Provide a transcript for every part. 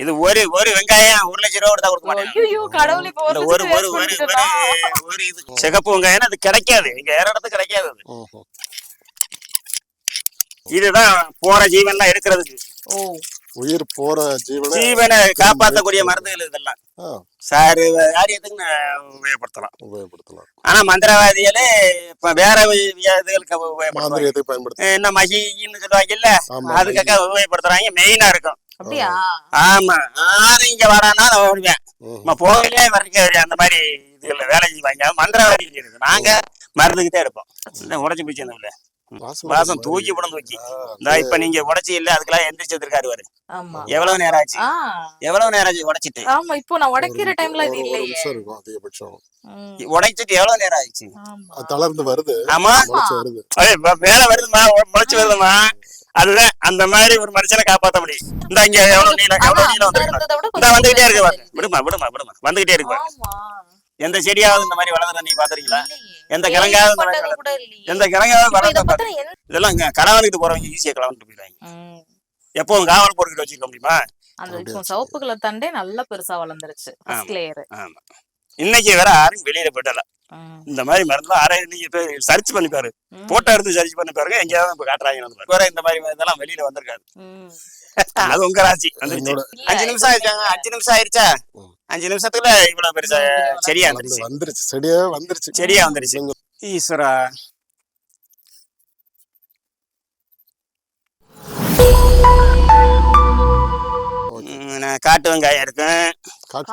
இது ஒரு ஒரு வெங்காயம் 1,00,000 ரூபா கொடுக்க மாட்டேன். ஒரு இது சிகப்பு வெங்காயம் அது கிடைக்காது, இங்க வேற இடத்துல கிடைக்காது. இதுதான் போற ஜீவன்லாம் எடுக்கிறதுக்கு, உயிர் போற ஜீவனை காப்பாற்றக்கூடிய மருந்துகள் இதெல்லாம். சாரு காரியத்துக்கு உபயோகப்படுத்தலாம். ஆனா மந்திரவாதிகளே இப்ப வேற இதுகளுக்கு உபயோகப்படுத்துவாங்க. என்ன மகின்னு சொல்லுவாங்கல்ல, அதுக்காக உபயோகப்படுத்துறாங்க. மெயினா இருக்கும். ஆமா, நானும் இங்க வரானா நான் வருவேன், போகலே வரைக்கும் அந்த மாதிரி இதுல வேலை செய்வாங்க மந்திரவாதி. நாங்க மருந்துக்கிட்டே இருப்போம். உடச்சு பிடிச்சது வாசம் தூக்கி படம் தூக்கி இந்த இப்ப நீங்க உடைச்சி இல்ல, அதுக்கெல்லாம் எந்திரிச்சு வந்திருக்காரு பாரு. எவ்வளவு நேரம் ஆச்சு, எவ்வளவு நேரம் ஆச்சு உடைச்சிட்டு? இப்போ நான் உடைக்கிற டைம்ல இது இல்லையே, உடைச்சிட்டு எவ்வளவு நேரம் ஆயிடுச்சு? தளர்ந்து வருது. ஆமா, மேல வருதுமா, முளைச்சு வருதுமா. அதுதான் அந்த மாதிரி ஒரு மனுஷனை காப்பாற்ற முடியும். இந்த இங்க எவ்வளவு நீளம் வந்து வந்துகிட்டே இருக்கு பாரு. விடுமா விடுமா விடுமா, வந்துகிட்டே இருக்கு பாரு. எந்த செடியாவது இந்த மாதிரி வளர்ந்து நீ பாத்துறீங்களா? எந்த கிழங்காவது வளர்ந்து? இதெல்லாம் இங்க களவாணிட்டு போறவங்க ஈஸியா களவாணிட்டு போயிடுவாங்க. எப்பவும் காவல் போட்டுக்கிட்டு வச்சுக்க முடியுமா? அந்த சிவப்பு கலர் தண்டே நல்லா பெருசா வளர்ந்துருச்சு. ஆமா, இன்னைக்கு வேற யாரும் வெளியில போயிட்டல. இந்த மாதிரி மருந்துலாம் ஆராய்ச்சி நீங்க சர்ச் பண்ணி பாரு, போட்டோ எடுத்து சர்ச் பண்ணி பாருங்க. எங்கேயாவது இப்ப காட்டுறாங்க வேற இந்த மாதிரி இதெல்லாம் வெளியில வந்திருக்காது. அது உங்க ராசி வந்துருச்சு. 5 நிமிஷம் ஆயிடுச்சாங்க, 5 நிமிஷம் ஆயிடுச்சா? 5 நிமிஷத்துல இவ்வளவு பெருசா சரியா வந்துருச்சு. செடியா வந்துருச்சு. ஈஸ்வரா, காட்டு வெங்காயம் இருக்கும்,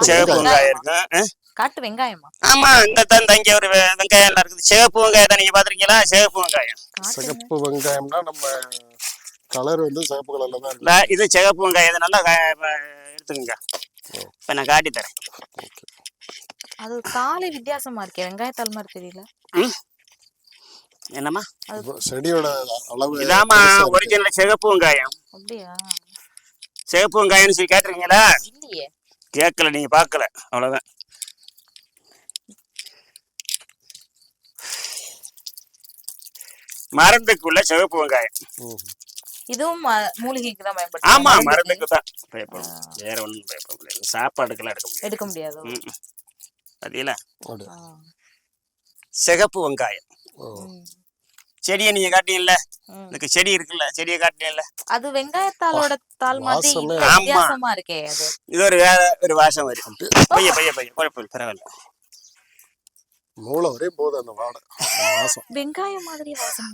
சிவப்பு வெங்காயம் இருக்கும். காட்டு வெங்காயமா? ஆமா, இந்த இங்க ஒரு வெங்காயம் எல்லாம் இருக்குது. சிவப்பு வெங்காயத்தை நீங்க பாத்துருக்கீங்களா? சிவப்பு வெங்காயம், சிகப்பு வெங்காயம்னா நம்ம கலர் வந்து சிவப்பு கலர்ல தான் இருக்கு. இது சிகப்பு வெங்காயம். இதை நல்லா எடுத்துக்கங்க, இப்ப நான் காட்டி தரேன். அது தாளே வித்தியாசமா இருக்கே, வெங்காயத்தாள் மாதிரி தெரியல. என்னமா செடியோட அளவு? இதாமா ஒரிஜினல் சிகப்பு வெங்காயம். அப்படியா? சிகப்பு வெங்காயம்னு சொல்லி கேட்டுருக்கீங்களா? இல்லையே, கேட்கல, நீங்க பாக்கல, அவ்வளவுதான். மருந்துக்குள்ள சிவப்பு வெங்காயம். இதுவும் மூலிகைக்கு தான் பயன்படுது. ஆமா, மருந்துக்கு தான் பயன்படும், வேற ஒண்ணும் பயப்பட முடியாது. சாப்பாடுக்கெல்லாம் எடுக்க முடியாது. பாத்தீங்களா? சிகப்பு வெங்காயம் செடியை நீங்க காட்டீங்கல்ல, எனக்கு செடி இருக்குல்ல, செடியை காட்டினீங்கல்ல, அது வெங்காயத்தாளோட தாள் மாதிரி வித்தியாசமா இருக்கே. அது இது ஒரு வேற ஒரு வாசம் வரும். பைய குழப்பம் பரவாயில்ல. மூளை ஒரே போது அந்த வாசம் வெங்காயம் மாதிரி வாசம்.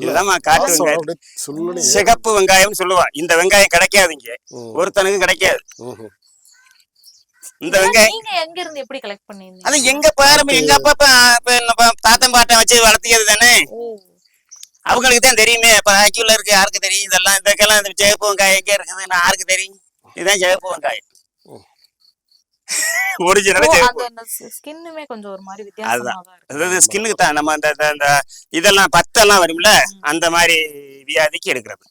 இதுதான் காட்டு வெங்காயம், சிகப்பு வெங்காயம் சொல்லுவான். இந்த வெங்காயம் கிடைக்காதுங்க, ஒருத்தனுக்கு கிடைக்காது. இந்த வெங்காயம் நீங்க எங்க இருந்து எப்படி கலெக்ட் பண்ணீங்க? அது எங்க பாரம்பரியம், எங்க அப்பா தாத்தன் பாட்டன் வச்சு வளர்த்தியது தானே, அவங்களுக்கு தான் தெரியுமே. இப்ப ஆக்சுவலா இருக்கு, யாருக்கு தெரியும் இதெல்லாம்? இதுக்கெல்லாம் இந்த சிவப்பு வெங்காயம் எங்க இருக்குது, நான் யாருக்கு தெரியும்? இதுதான் சிவப்பு வெங்காயம் ஒரிஜினல். ஸ்கின்னுமே கொஞ்சம் ஒரு மாதிரி வித்தியாசமா தான் இருக்கு. அதாவது ஸ்கின்னுக்கு தான் நம்ம அந்த இதெல்லாம் பத்தெல்லாம் வரும்ல, அந்த மாதிரி வியாதிக்கு எடுக்கிறது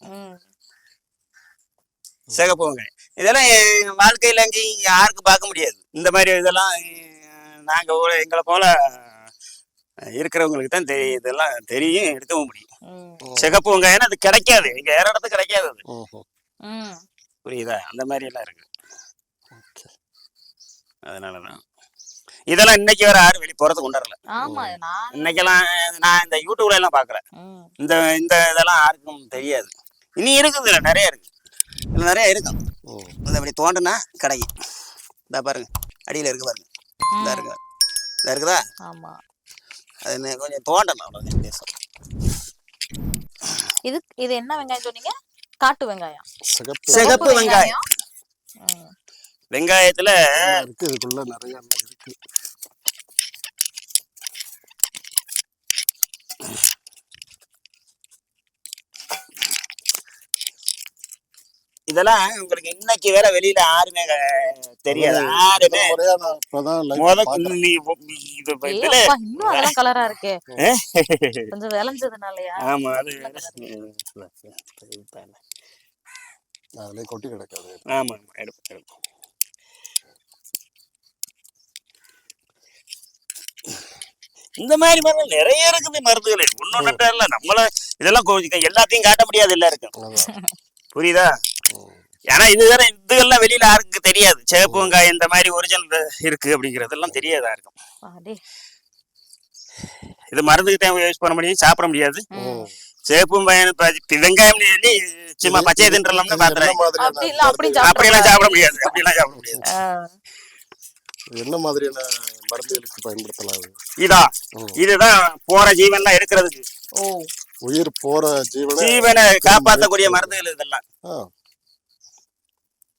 சிகப்பு வெங்காயம். இதெல்லாம் வாழ்க்கையில அங்கேயும் யாருக்கும் பார்க்க முடியாது இந்த மாதிரி இதெல்லாம். நாங்க எங்களை போல இருக்கிறவங்களுக்கு தான் தெரியும், இதெல்லாம் தெரியும், எடுக்கவும் முடியும். சிகப்பு வெங்காயம் அது கிடைக்காது, இங்க வேற இடத்துல கிடைக்காது அது. புரியுதா? அந்த மாதிரி எல்லாம் இருக்கு. அதனாலதான் இதெல்லாம் இன்னைக்கு வேற யாரும் வெளியே போறதுக்கு கொண்டாடல. இன்னைக்கெல்லாம் நான் இந்த யூடியூப்ல எல்லாம் பாக்குறேன். இந்த இந்த இதெல்லாம் யாருக்கும் தெரியாது. இனி இருக்குது, இல்ல நிறைய இருக்கு, இதுல நிறைய இருக்கும். இந்த அப்படி தோண்டுனா கிடைக்கும். இந்த பாருங்க, அடியில இருக்கு பாருங்க, இந்த இருக்கு, இந்த இருக்குதா? ஆமா, அது கொஞ்சம் தோண்டணும், அவ்வளவு வித்தியாசம். இது என்ன வெங்காயம் சொன்னீங்க? காட்டு வெங்காயம், சிகப்பு வெங்காயம். வெங்காயத்துல இதுக்குள்ள நிறைய இருக்கு. இதெல்லாம் உங்களுக்கு இன்னைக்கு வேற வெளியில யாருமே தெரியாது. யாருமே கலரா இருக்கு, கொஞ்சம் விளைஞ்சதுனாலயா? ஆமா, அது கொட்டி கிடக்காது. ஆமா, எடுப்போம். இந்த மாதிரி மருந்து நிறைய இருக்குது, மருந்துகள் ஒன்னொன்னு இல்ல. நம்மள இதெல்லாம் எல்லாத்தையும் காட்ட முடியாது, இல்ல இருக்கு. புரியுதா? ஏன்னா இதுகெல்லாம் வெளியில யாருக்கு தெரியாது. சிவப்பு வெங்காயம் இந்த மாதிரி ஒரிஜினல் இருக்கு அப்படிங்கறதெல்லாம் தெரியாதா இருக்கும். இது மருந்துக்கு தான் யூஸ் பண்ண முடியும், சாப்பிட முடியாது. சிவப்பு வெங்காயம் சொல்லி சும்மா பச்சையை தின்றலாம்னு பாத்துறேன். அப்படியெல்லாம் சாப்பிட முடியாது, அப்படியெல்லாம் சாப்பிட முடியாது. என்ன மாதிரியான மருந்துகளுக்கு பயன்படுத்தலாம்? இதுதான் போற ஜீவன்லாம் எடுக்கிறதுக்கு, உயிர் போற ஜீவனை காப்பாற்றக்கூடிய மருந்துகள் இதெல்லாம்.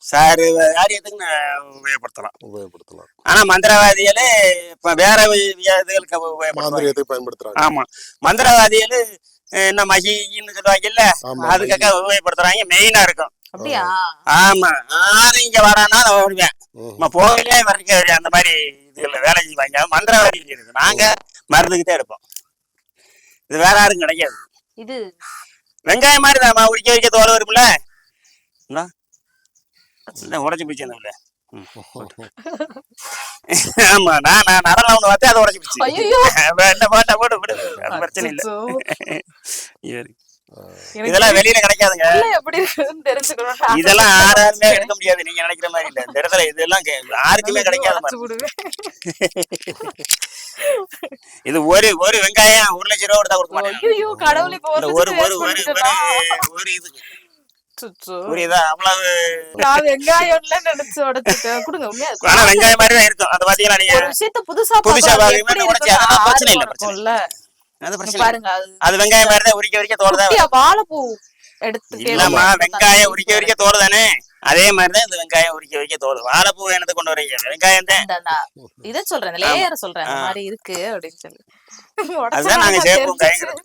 சார் காரியத்துக்கு உபயோகப்படுத்தலாம். ஆனா மந்திரவாதிகளே இப்ப வேற இதுகளுக்கு பயன்படுத்துறாங்க. ஆமா, மந்திரவாதிகளு என்ன மகின்னு சொல்லுவாங்கல்ல, அதுக்காக உபயோகப்படுத்துறாங்க. மெயினா இருக்கும். ஆமா, யாரும் இங்க வரானா நான் வருவேன், போகலே வரைக்கும் அந்த மாதிரி இதுல வேலை செய்வாங்க மந்திரவாதி. நாங்க மருந்துக்கு தான் எடுப்போம். இது வேற யாரும் கிடைக்காது. இது வெங்காயம் மாதிரி தான் உரிக்க தோல் வரும்ல, உடச்சு போச்சு. ஆமா, நான் நடலாம் ஒண்ணு பார்த்தேன், அதை உடச்சு போச்சு. என்ன பாட்டா போட்டு விடு, அது பிரச்சனை இல்லை. இதெல்லாம் வெளியில கிடைக்காதுங்க. இதெல்லாம் யாராலுமே எடுக்க முடியாது, நீங்க நினைக்கிற மாதிரி இல்ல. இந்த இடத்துல இதெல்லாம் யாருக்குமே கிடைக்காத. இது ஒரு வெங்காயம் 1 லட்சம் ரூபா கொடுத்தா கொடுக்க மாட்டேன். ஒரு இது புரியுதா? அவ்வளவு வெங்காயம் மாதிரி தான் இருக்கும். அது பாத்தீங்கன்னா நீங்க புதுசா பிரச்சனை இல்ல. அது வெங்காயம் மாதிரி தான், உரிக்க தோல் தான். வாழைப்பூ இல்லம்மா, வெங்காயம் உரிக்க தோல் தானே, அதே மாதிரிதான் இந்த வெங்காயம் உரிக்க தோல். வாழைப்பூ என்னத்தை கொண்டு வரீங்க? வெங்காயம் தான். இத சொல்றேன், லேயர் சொல்றேன், அந்த மாதிரி இருக்கு அப்படின்னு சொல்லி. அதுதான் நாங்க சேர்ப்போம் வெங்காயம்.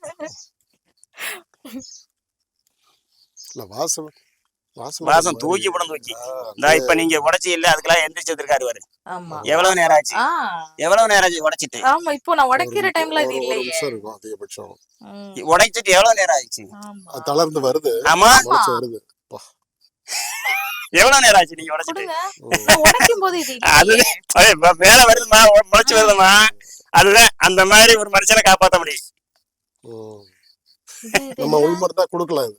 வாசம் தூக்கி படம் தூக்கி. இப்ப நீங்க உடைச்சி இல்ல, அதுக்கெல்லாம் எந்திரிச்சு வந்திருக்காரு பாரு. எவ்வளவு நேரம் ஆச்சு, உடைச்சிட்டு. ஆமா, இப்போ நான் உடைக்கிற டைம்ல இது இல்லையே. உடைச்சிட்டு எவ்வளவு நேரம் ஆயிடுச்சு? தளர்ந்து வருது. ஆமா, எவ்வளவு நேரம் ஆச்சு நீங்க உடைச்சிட்டு? உடைக்கும் போது இது அதுதான் மேல வருதுமா, முளைச்சு வருதுமா. அதுதான் அந்த மாதிரி ஒரு மனுஷனை காப்பாற்ற முடியும். நம்ம உள்மருந்தா கொடுக்கலாம்.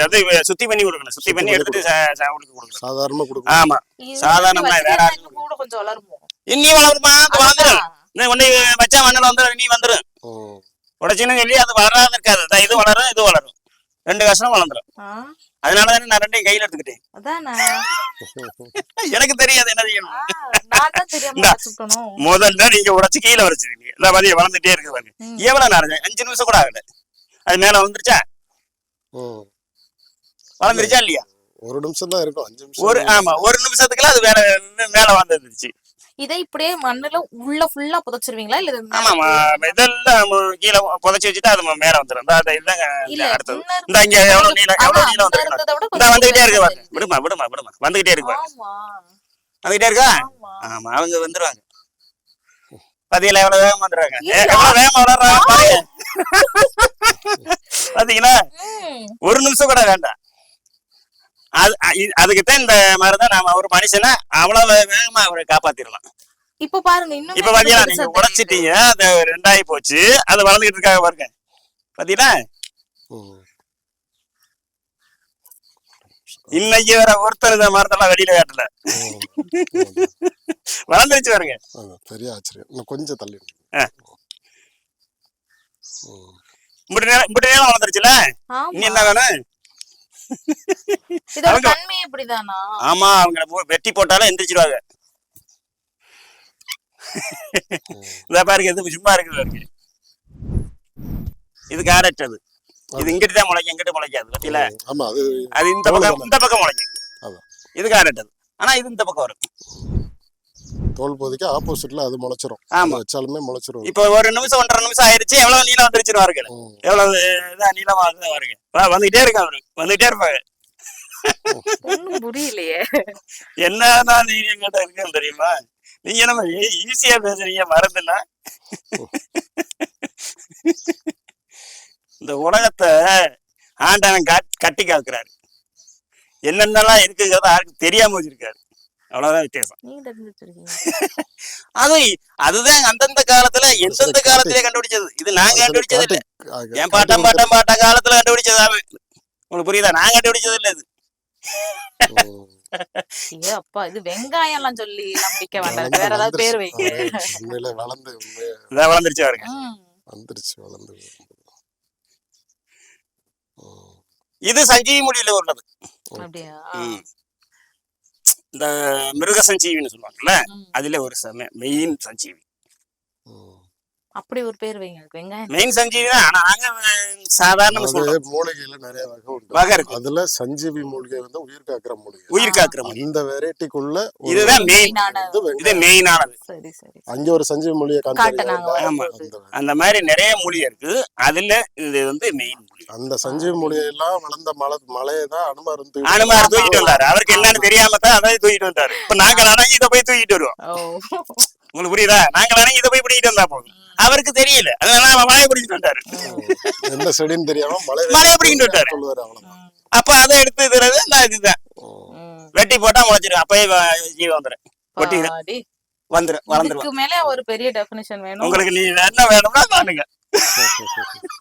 அது சுத்தி பண்ணி கொடுக்கணும், சுத்தி பண்ணி எடுத்துட்டு கொடுக்கணும். சாதாரணமா கொடுக்கணும். ஆமா, சாதாரணமா வேற கூட கொஞ்சம் வளருமோ? இன்னி வளருமா? வந்துரும். உன்னை வச்சா மண்ணில் வந்துடும், நீ வந்துடும். உடைச்சுன்னு சொல்லி அது வராது இருக்காது. இது வளரும், இது வளரும், 2 கஷ்டம் வளர்ந்துடும். அதனாலதானே நான் 2யும் கையில எடுத்துக்கிட்டேன். எனக்கு தெரியாது என்ன செய்யணும். முதல்ல நீங்க உடைச்சு கீழே வரைச்சிருக்கீங்க, இல்ல பாதிய வளர்ந்துட்டே இருக்கு பாருங்க. எவ்வளவு நேரம்? 5 நிமிஷம் கூட ஆகல, அது மேல வந்துருச்சா? வளர்ந்துருச்சா இல்லையா? 1 நிமிஷம் தான் இருக்கும், 5 நிமிஷம். ஆமா, 1 நிமிஷத்துக்குள்ள அது மேல வந்துருச்சு. இதை இப்படியே மண்ணுல உள்ள ஃபுல்லா புதைச்சிருவீங்களா இல்ல? ஆமா, இதெல்லாம் கீழே புதைச்சு வச்சுட்டு அது மேல வந்துடும். அடுத்தது இந்த இங்க எவ்வளவு நீளம் வந்துகிட்டே இருக்கு பாருங்க. விடுமா வந்துகிட்டே இருக்கு பாருங்க. வந்துகிட்டே இருக்கா? ஆமா, அவங்க வந்துருவாங்க. பாத்தீங்களா எவ்வளவு வேகமா வந்துடுறாங்க, எவ்வளவு வேகமா வளர்றாங்க பாருங்க. பாத்தீங்களா, 1 நிமிஷம் கூட வேண்டாம். அதுக்குத்தான் இந்த மாதிரிதான் நாம ஒரு மனுஷனை அவ்வளவு வேகமா அவரை காப்பாத்திடலாம். இப்ப பாருங்க, இன்னும் இப்ப பாத்தீங்கன்னா நீங்க உடைச்சிட்டீங்க, அது 2ஆகி போச்சு, அது வளர்ந்துகிட்டு இருக்காங்க பாருங்க. பாத்தீங்களா, இன்னைக்கு வேற ஒருத்தர் இந்த மரத்தெல்லாம் வெளியில காட்டல, வளர்ந்துருச்சு பாருங்க. பெரிய ஆச்சரியம். கொஞ்சம் தள்ளி இப்படி நேரம் வளர்ந்துருச்சுல, நீ என்ன வேணும்? ஆமா, அவங்க வெட்டி போட்டாலும் எந்திரிச்சிருவாங்க. பாருங்க, இது சும்மா இருக்குது. இது கேரட், இது இங்கிட்டு தான் முளைக்கும், இங்கிட்டு முளைக்காது. பத்தியில அது இந்த பக்கம் முளைக்கும். இது கேரட், ஆனா இது இந்த பக்கம் வரும். தோல் போதைக்கு ஆப்போசிட்ல அது முளைச்சிரும். ஆமா, வச்சாலுமே முளைச்சிரும். இப்போ 1 நிமிஷம் 1.5 நிமிஷம் ஆயிடுச்சு, எவ்வளவு நீளம் வந்துருச்சு பாருங்க. எவ்வளவு நீளமா பாருங்க. வந்துகிட்டே இருக்காங்க, வந்துகிட்டே இருப்பாங்க. புரியலையே என்ன நீங்க எங்கிட்ட இருக்குன்னு தெரியுமா? நீங்க நம்ம ஈஸியா பேசுறீங்க, மறந்துல. இந்த உலகத்தை ஆண்டவன் கட்டி காக்குறாரு, என்னென்னலாம் இருக்குங்கிறத யாருக்கு தெரியாம வச்சிருக்காரு. அவ்வளவுதான் வித்தியாசம். அதுதான் அந்தந்த காலத்துல எந்தெந்த காலத்திலே கண்டுபிடிச்சது. இது நாங்க கண்டுபிடிச்சது இல்ல, என் பாட்டம் காலத்துல கண்டுபிடிச்சது. உங்களுக்கு புரியுதா? நான் கண்டுபிடிச்சது இல்ல. இது ஏ அப்பா, இது வெங்காயம் எல்லாம் சொல்லி நம்பிக்கை வேண்டாம், வேற ஏதாவது பேர் வைங்க. உண்மையில வளர்ந்து வளர்ந்துருச்சு பாருங்க. வந்துருச்சு வளர்ந்து. இது சஞ்சீவி மொழியில உள்ளது. அப்படியா? இந்த மிருக சஞ்சீவின்னு சொல்லுவாங்கல்ல, அதுல ஒரு மெயின் சஞ்சீவி. அப்படி ஒரு பேர் வைங்க வெங்காயம். மெயின் சஞ்சீவி தான். ஆனா நாங்க சாதாரண மூலிகையில நிறைய வகை இருக்கு. அதுல சஞ்சீவி மூலிகை வந்து உயிர் காக்கிற மூலிகை. உயிர் காக்கிற மூலிகை. இந்த வெரைட்டிக்குள்ள இதுதான் மெயின். இது மெயினானது. சரி சரி. அங்க ஒரு சஞ்சீவி மூலிகை காட்டுனாங்க. ஆமா, அந்த மாதிரி நிறைய மூலிகை இருக்கு. அதுல இது வந்து மெயின். அந்த சஞ்சீவி மூலிகை எல்லாம் வளர்ந்த மலையை தான் அனுமார் தூக்கிட்டு வந்தாரு. அவருக்கு என்னன்னு தெரியாம தான் அதை தூக்கிட்டு வந்தாரு. இப்ப நாங்க அடங்கி இதை போய் தூக்கிட்டு வருவோம். உங்களுக்கு புரியுதா? நாங்க அடங்கி இதை போய் பிடிக்கிட்டு வந்தா போதும். அவருக்கு தெரியல, அதனால மலையை பிடிக்கிட்டு வந்தாரு. எந்த செடின்னு தெரியாம மலையை பிடிக்கிட்டு வந்தாரு. அப்ப அதை எடுத்து இதுதான் வெட்டி போட்டா முளைச்சிடும். அப்பயே ஜீவம் வந்துடும். கொட்டி வந்துடும், வளர்ந்துடும். மேல ஒரு பெரிய டெஃபினிஷன் வேணும் உங்களுக்கு. நீ என்ன வேணும்னா பாருங்க.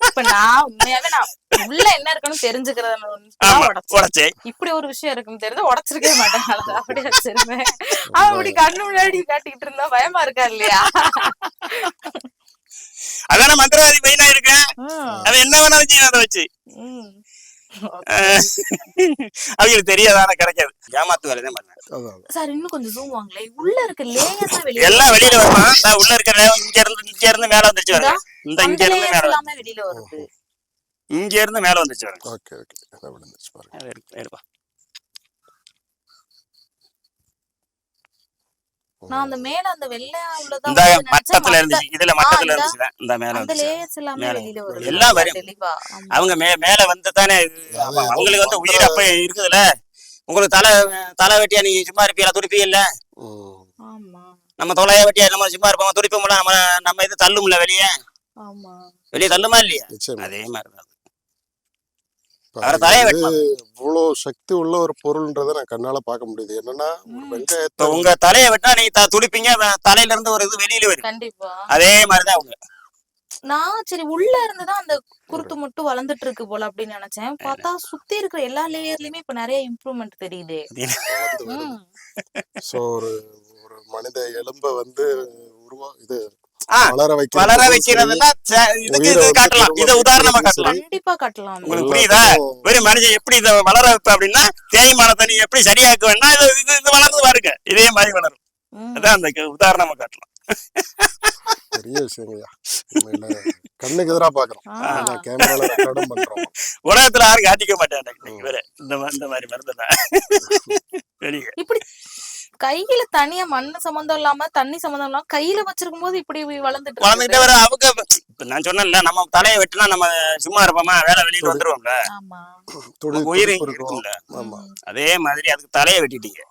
இப்ப நான் உண்மையாவே உள்ள என்ன இருக்குன்னு தெரிஞ்சுக்கிறத இப்படி ஒரு விஷயம் இருக்குன்னு தெரிஞ்சு உடைச்சிருக்கவே மாட்டேன். அப்படி வச்சிருந்தேன். அவன் அப்படி கண்ணு முன்னாடி காட்டிக்கிட்டு இருந்தா பயமா இருக்கா இல்லையா? அதான மந்திரவாதி மெயினா இருக்கேன். அவன் என்ன வேணாலும் செய்யும் அதை வச்சு. அவங்களுக்கு தெரியாதான கிடைக்காது. ஏமாத்து வேலைதான் பண்ணேன் சார். இன்னும் கொஞ்சம் ஜூம் வாங்களே. உள்ள இருக்க லேயர்ஸ் எல்லாம் வெளியில வருமா? உள்ள இருக்கிற இங்க இருந்து மேல வந்துச்சு வர. இந்த இங்க இருந்து மேல எல்லாமே வெளியில வருது. இங்க இருந்து மேல வந்துச்சு வர. ஓகே ஓகே, அத வந்துச்சு பாருங்க. ஏறுப்பா. நான் அந்த மேல அந்த வெள்ளை உள்ளதா இந்த மட்டத்துல இருந்துச்சு. இதுல மட்டத்துல இருந்துச்சு. இந்த மேல அந்த லேயர்ஸ் எல்லாமே வெளியில வருது. எல்லாம் வரும். அவங்க மேல வந்து தானே அவங்களுக்கு வந்து உயிர் அப்ப இருக்குதுல. உங்களுக்கு தலை வெட்டியா நீங்க சும்மா இருப்பீங்களா? துடிப்பீங்க இல்ல? ஆமா. நம்ம தொலைய வெட்டியா நம்ம சும்மா இருப்போம், துடிப்போம்ல. நம்ம இது தள்ளும்ல வெளியே. ஆமா, வெளியே தள்ளுமா இல்லையா? அதே மாதிரிதான். இவ்வளவு சக்தி உள்ள ஒரு பொருள்ன்றத நான் கண்ணால பார்க்க முடியுது. என்னன்னா வெங்காயத்தை உங்க தலையை வெட்டா நீங்க துடிப்பீங்க, தலையில இருந்து ஒரு இது வெளியில வரும். கண்டிப்பா அதே மாதிரிதான் அவங்க. நான் சரி உள்ள இருந்துதான் அந்த குருத்து மட்டும் வளர்ந்துட்டு இருக்கு போல அப்படின்னு நினைச்சேன். பார்த்தா சுத்தி இருக்கிற எல்லா லேயர்லயுமே இப்ப நிறைய இம்ப்ரூவ்மெண்ட் தெரியுது. ஒரு மனித எலும்ப வந்து இது வளர வைக்கிறதுனா இதுக்கு காட்டலாம். இதை உதாரணமா காட்டலாம். கண்டிப்பா காட்டலாம். உங்களுக்கு புரியுதா? வெறும் மனுஷன் எப்படி இதை வளர வைப்ப அப்படின்னா, தேய்மானத்தை நீ எப்படி சரியாக்க வேணா இது வளர்ந்து பாருங்க. இதே மாதிரி வளரும். அதான் அந்த உதாரணமா காட்டலாம். பெரிய விஷயங்கய்யா. கண்ணுக்கு எதிரா பாக்குறோம், கேமரால ரெக்கார்டும் பண்றோம். உலகத்துல யாரும் காட்டிக்க மாட்டாங்க இந்த மாதிரி மருந்துதான். இப்படி கையில தனியா மண்ணு சம்பந்தம் இல்லாம தண்ணி சம்பந்தம் இல்லாம கையில வச்சிருக்கும் போது இப்படி வளர்ந்துட்டே வர. அவங்க நான் சொன்னேன்ல, நம்ம தலையை வெட்டினா நம்ம சும்மா இருப்போமா? வேலை வெளியில வந்துருவோம்ல. உயிர் இருக்கும்ல. அதே மாதிரி அதுக்கு தலையை வெட்டிட்டீங்க.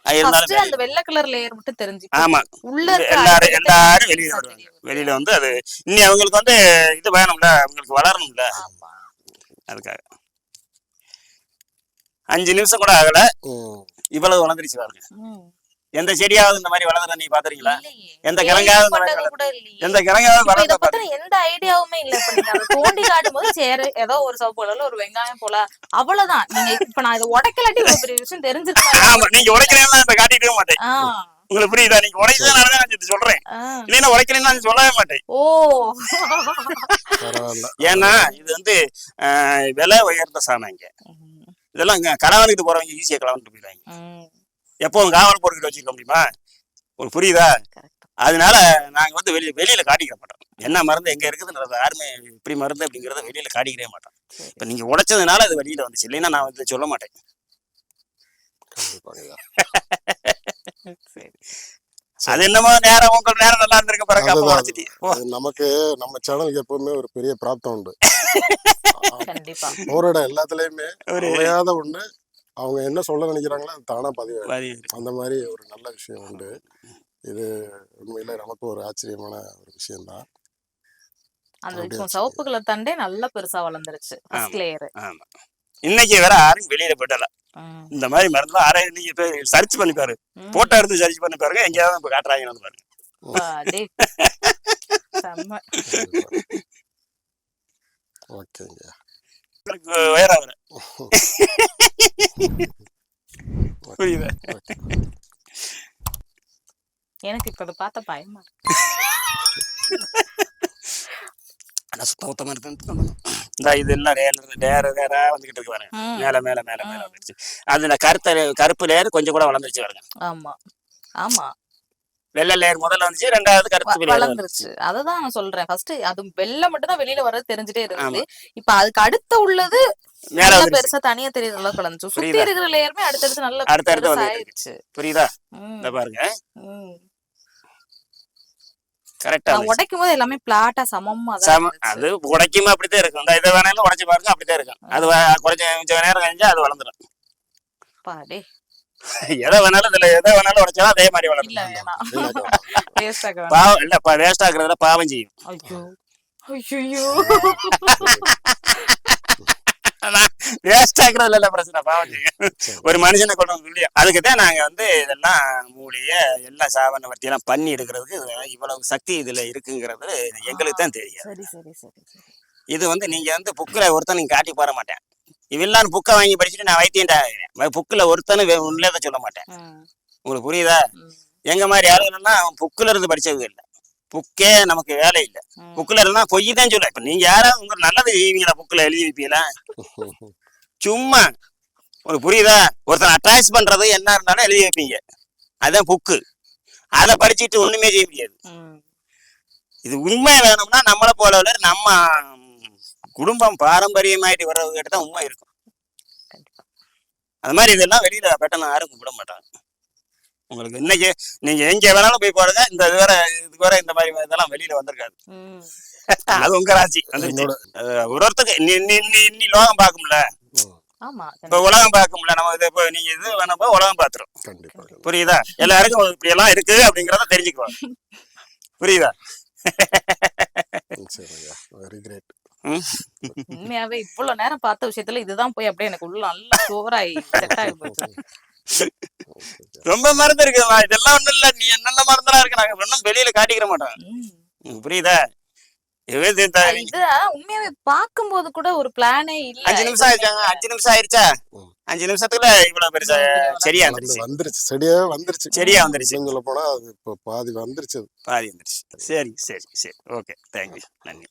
அந்த வெள்ளை கலர் லேயர் மட்டும் தெரிஞ்சு. ஆமா, உள்ள எல்லாரும் வெளியில வருவாங்க. வெளியில வந்து அது இன்னி அவங்களுக்கு வந்து இது வேணும்ல, அவங்களுக்கு வளரணும்ல. அதுக்காக 5 நிமிஷம் கூட ஆகல, இவ்வளவு வளர்ந்துருச்சு பாருங்க. எந்த செடியாவது இந்த மாதிரி வளர்ந்துற நீ பாத்துறீங்களா? எந்த கிழங்காவது வளர்ந்த எந்த ஐடியாவுமே இல்ல. தோண்டி காட்டும் போது சேரு ஏதோ ஒரு சோப்பு கலர்ல ஒரு வெங்காயம் போல, அவ்வளவுதான். நீங்க இப்ப நான் இதை உடைக்கலாட்டி ஒரு பெரிய விஷயம் தெரிஞ்சிருக்கேன். ஆமா, நீங்க உடைக்கிறேன்னா காட்டிட்டே மாட்டேன். உங்களுக்கு புரியுதா? நீங்க உடைச்சதுனாலதான் சொல்றேன். இல்லைன்னா உடைக்கிறேன்னா சொல்லவே மாட்டேன். ஓ, ஏன்னா இது வந்து விலை உயர்ந்த சாமாங்க. இதெல்லாம் இங்க களவாணிட்டு போறவங்க ஈஸியா களவாணிட்டு போயிடுவாங்க. எப்பவும் காவல் போட்டுக்கிட்டு வச்சுக்க முடியுமா? உங்களுக்கு புரியுதா? அதனால நாங்க வந்து வெளியில காட்டிக்க மாட்டோம். என்ன மருந்து எங்க இருக்குதுன்றது யாருமே இப்படி மருந்து அப்படிங்கறத வெளியில காட்டிக்கவே மாட்டோம். இப்ப நீங்க உடைச்சதுனால அது வெளியில வந்துச்சு. இல்லைன்னா நான் வந்து சொல்ல மாட்டேன். அது என்னமோ நேரம் உங்க நேரம் நல்லா இருந்திருக்க பாருங்க. நமக்கு நம்ம சேனலுக்கு எப்பவுமே ஒரு பெரிய பிராப்தம் உண்டு. போராட எல்லாத்துலயுமே உரையாத ஒண்ணு அவங்க என்ன சொல்ல நினைக்கிறாங்களோ அது தானா பதிவு. அந்த மாதிரி ஒரு நல்ல விஷயம் உண்டு. இது உண்மையில நமக்கு ஒரு ஆச்சரியமான ஒரு விஷயம்தான். அந்த சிவப்பு கலர் தண்டே நல்லா பெருசா வளர்ந்துருச்சு. இன்னைக்கு வேற யாரும் வெளியில போயிடல. இந்த மாதிரி மருந்து யாரையும் நீங்க சர்ச் பண்ணி பாரு, போட்டோ எடுத்து சர்ச் பண்ணி பாருங்க. எங்கேயாவது காட்டுறாங்கன்னு பாருங்க. ஓகேங்க. உயரம் வர புரியுதா? எனக்கு இப்ப அதை பார்த்தா பயமா ஆனா சுத்தமா இருக்கு. இந்த இதெல்லாம் ரேரா வந்துகிட்டு இருக்கு பாருங்க. மேல மேல மேல மேல வந்துருச்சு. அதுல கருப்பு லேயர் கொஞ்சம் கூட வளர்ந்துருச்சு பாருங்க. ஆமா ஆமா, வெள்ளை லேயர் முதல்ல வந்துச்சு, ரெண்டாவது கருப்பு வளர்ந்துருச்சு. அததான் நான் சொல்றேன். ஃபர்ஸ்ட் அது வெள்ளை மட்டும் தான் வெளியில வர்றது தெரிஞ்சுட்டே இருந்தது. இப்ப அதுக்கு அடுத்த உள்ளது மேல பெருசா தனியா தெரியற அளவுக்கு வளர்ந்துச்சு. சுத்தி இருக்கிற லேயருமே அடுத்தடுத்து நல்ல பெருசா ஆயிடுச்சு. புரியுதா? இந்த பாருங்க கரெக்டா உடைக்கும் போது எல்லாமே பிளாட்டா சமமா அது உடைக்குமா அப்படித்தான் இருக்கும். இதை வேணாலும் உடைச்சு பாருங்க, அப்படித்தான் இருக்கும். அது கொஞ்சம் நேரம் கழிஞ்சா அது வளர்ந்துடும். பாடே எதை வேணாலும் இதுல எதை வேணாலும் உடைச்சாலும் அதே மாதிரி வளரும். இல்லப்பா வேஸ்ட் ஆகுறதுல பாவம் செய்யும். வேஸ்ட் ஆகுறதுல இல்ல பிரச்சனை, பாவம் செய்யும். ஒரு மனுஷனை கொண்டு வந்து அதுக்குதான் நாங்க வந்து இதெல்லாம் மூலிய எல்லாம் சாவன வர்த்தி எல்லாம் பண்ணி எடுக்கிறதுக்கு இவ்வளவு சக்தி இதுல இருக்குங்கிறது எங்களுக்கு தான் தெரியும். இது வந்து நீங்க வந்து புக்கில ஒருத்தன் நீங்க காட்டி போற மாட்டேன். இவெல்லாம் புக்கை வாங்கி படிச்சுட்டு நான் வைத்தியன்டா புக்கில் ஒருத்தனும் உள்ளதை சொல்ல மாட்டேன். உங்களுக்கு புரியுதா? எங்க மாதிரி ஆளுங்கன்னா புக்கில் இருந்து படிச்சவங்க இல்லை. புக்கே நமக்கு வேலை இல்லை. புக்கில் இருந்தா பொய் தான் சொல்ல. இப்ப நீங்க யாராவது உங்க நல்லது செய்வீங்களா? புக்கில் எழுதி வைப்பீங்களா? சும்மா உங்களுக்கு புரியுதா? ஒருத்தன் அட்டாச் பண்றது என்ன இருந்தாலும் எழுதி வைப்பீங்க. அதான் புக்கு. அதை படிச்சுட்டு ஒண்ணுமே செய்ய முடியாது. இது உண்மை வேணும்னா நம்மளை போல நம்ம குடும்பம் பாரம்பரியமாயிட்டு வர்றவங்க தான் உண்மை இருக்கும். அது மாதிரி இதெல்லாம் வெளியில பெட்டனா யாரும் விட மாட்டாங்க. உங்களுக்கு இன்னைக்கு நீங்க எங்க வேணாலும் போய் பாருங்க, இந்த இது வேற இந்த மாதிரி இதெல்லாம் வெளியில வந்திருக்காது. அது உங்க ராசி வந்துருச்சு. ஒருத்தருக்கு நீ லோகம் பார்க்கும்ல, இப்ப உலகம் பார்க்கும்ல. நம்ம இது நீங்க இது வேணப்போ உலகம் பாத்துரும். புரியுதா? எல்லாருக்கும் இப்படி எல்லாம் இருக்கு அப்படிங்கறத தெரிஞ்சுக்குவாங்க. புரியுதா? Very great. உண்மையாவே இவ்வளவு நேரம் பார்த்த விஷயத்துல இதுதான் போய் அப்படியே எனக்கு உள்ள நல்லா சோறாயி செட் ஆகி போச்சு. ரொம்ப மருந்து இருக்குமா? இதெல்லாம் ஒண்ணும் இல்ல, நீ என்னென்ன மருந்தெல்லாம் இருக்கு நாங்க ஒன்னும் வெளியில காட்டிக்கிற மாட்டோம். புரியுதா? உண்மையாவே பாக்கும்போது கூட ஒரு பிளானே இல்ல. 5 நிமிஷம் ஆயிடுச்சாங்க. 5 நிமிஷம் ஆயிடுச்சா? 5 நிமிஷத்துல இவ்வளவு பெருசா சரியா வந்துருச்சு. செடியா வந்துருச்சு. சரியா வந்துருச்சு. சொல்ல போனா அது இப்ப பாதி வந்துருச்சு. சரி சரி சரி, ஓகே, தேங்க்யூ, நன்றி.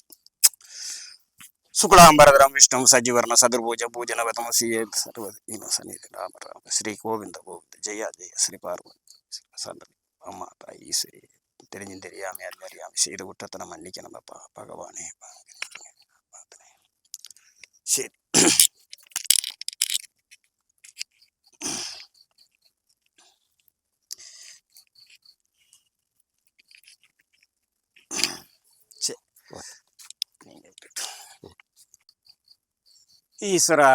சுக்லாம்பரதரம் விஷ்ணு சஜிவர்ண சதுர்பூஜ பூஜனவதம் ஸ்ரீ கோவிந்த கோவிந்த ஜெயா ஜெய ஸ்ரீ பார்வதி சந்தரி அம்மா தாய் ஈஸ்வரி. தெரிஞ்சும் தெரியாம அறியாம செய்த குற்றத்தை மன்னிக்க நம்மப்பா பகவானே. சரி, ஈஸ்வரா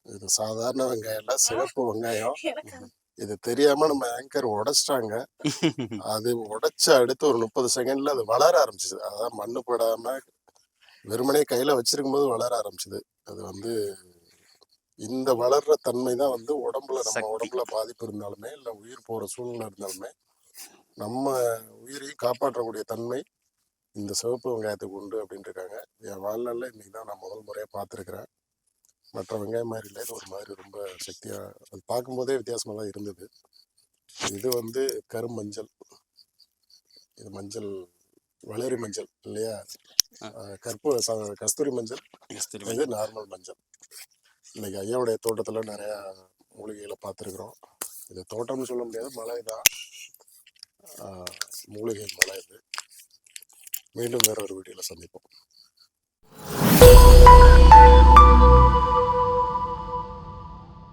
இது சாதாரண வெங்காயம் இல்ல, சிவப்பு வெங்காயம். இது தெரியாம நம்ம ஆங்கர் உடைச்சிட்டாங்க. அது உடைச்ச அடுத்து ஒரு 30 செகண்ட்ல அது வளர ஆரம்பிச்சது. அதான் மண்ணு படாம வெறுமனே கையில வச்சிருக்கும் போது வளர ஆரம்பிச்சது. அது வந்து இந்த வளர்ற தன்மை தான் வந்து நம்ம உடம்புல பாதிப்பு இருந்தாலுமே இல்ல உயிர் போற சூழ்நிலை இருந்தாலுமே நம்ம உயிரையும் காப்பாற்றக்கூடிய தன்மை இந்த சிவப்பு வெங்காயத்துக்கு உண்டு அப்படின்னு இருக்காங்க. என் வாழ்நாளில் இன்னைக்கு தான் நான் முதல் முறையா பார்த்துருக்கிறேன். மற்ற வெங்காயம் மாதிரி இல்லை, இது ஒரு மாதிரி ரொம்ப சக்தியா அது பார்க்கும்போதே வித்தியாசமா தான் இருந்தது. இது வந்து கருமஞ்சள், இது மஞ்சள் வளரி மஞ்சள் இல்லையா, கஸ்தூரி மஞ்சள், இது நார்மல் மஞ்சள். இன்னைக்கு ஐயாவுடைய தோட்டத்துல நிறைய மூலிகைகளை பார்த்துருக்குறோம். இது தோட்டம்னு சொல்ல முடியாது, மலை தான், மூலிகை மலை இது. மீண்டும் வேற ஒரு வீடியோல சந்திப்போம்.